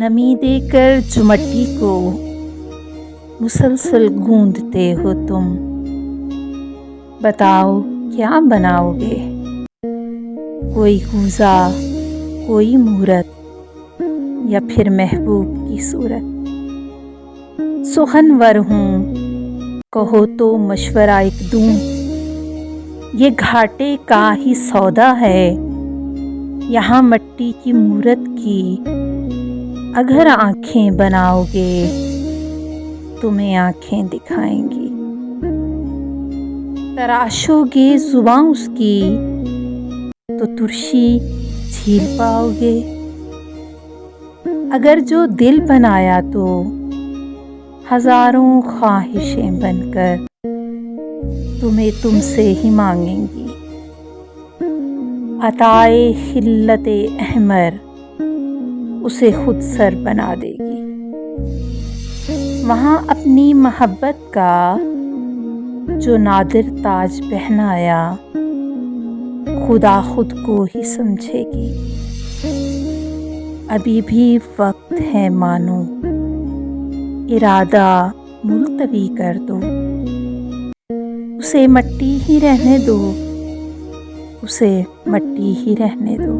نمی دے کر جو مٹی کو مسلسل گوندتے ہو تم، بتاؤ کیا بناؤ گے؟ کوئی کوزہ، کوئی مورت، یا پھر محبوب کی صورت؟ سخنور ہوں، کہو تو مشورہ ایک دوں، یہ گھاٹے کا ہی سودا ہے، یہاں مٹی کی مورت کی اگر آنکھیں بناؤ گے تمہیں آنکھیں دکھائیں گی۔ تراشو گے زباں اس کی تو ترشی جھیل پاؤ گے، اگر جو دل بنایا تو ہزاروں خواہشیں بن کر تمہیں تم سے ہی مانگیں گی۔ عطائے خلت احمر اسے خود سر بنا دے گی، وہاں اپنی محبت کا جو نادر تاج پہنایا خدا خود کو ہی سمجھے گی۔ ابھی بھی وقت ہے مانو، ارادہ ملتوی کر دو، اسے مٹی ہی رہنے دو، اسے مٹی ہی رہنے دو۔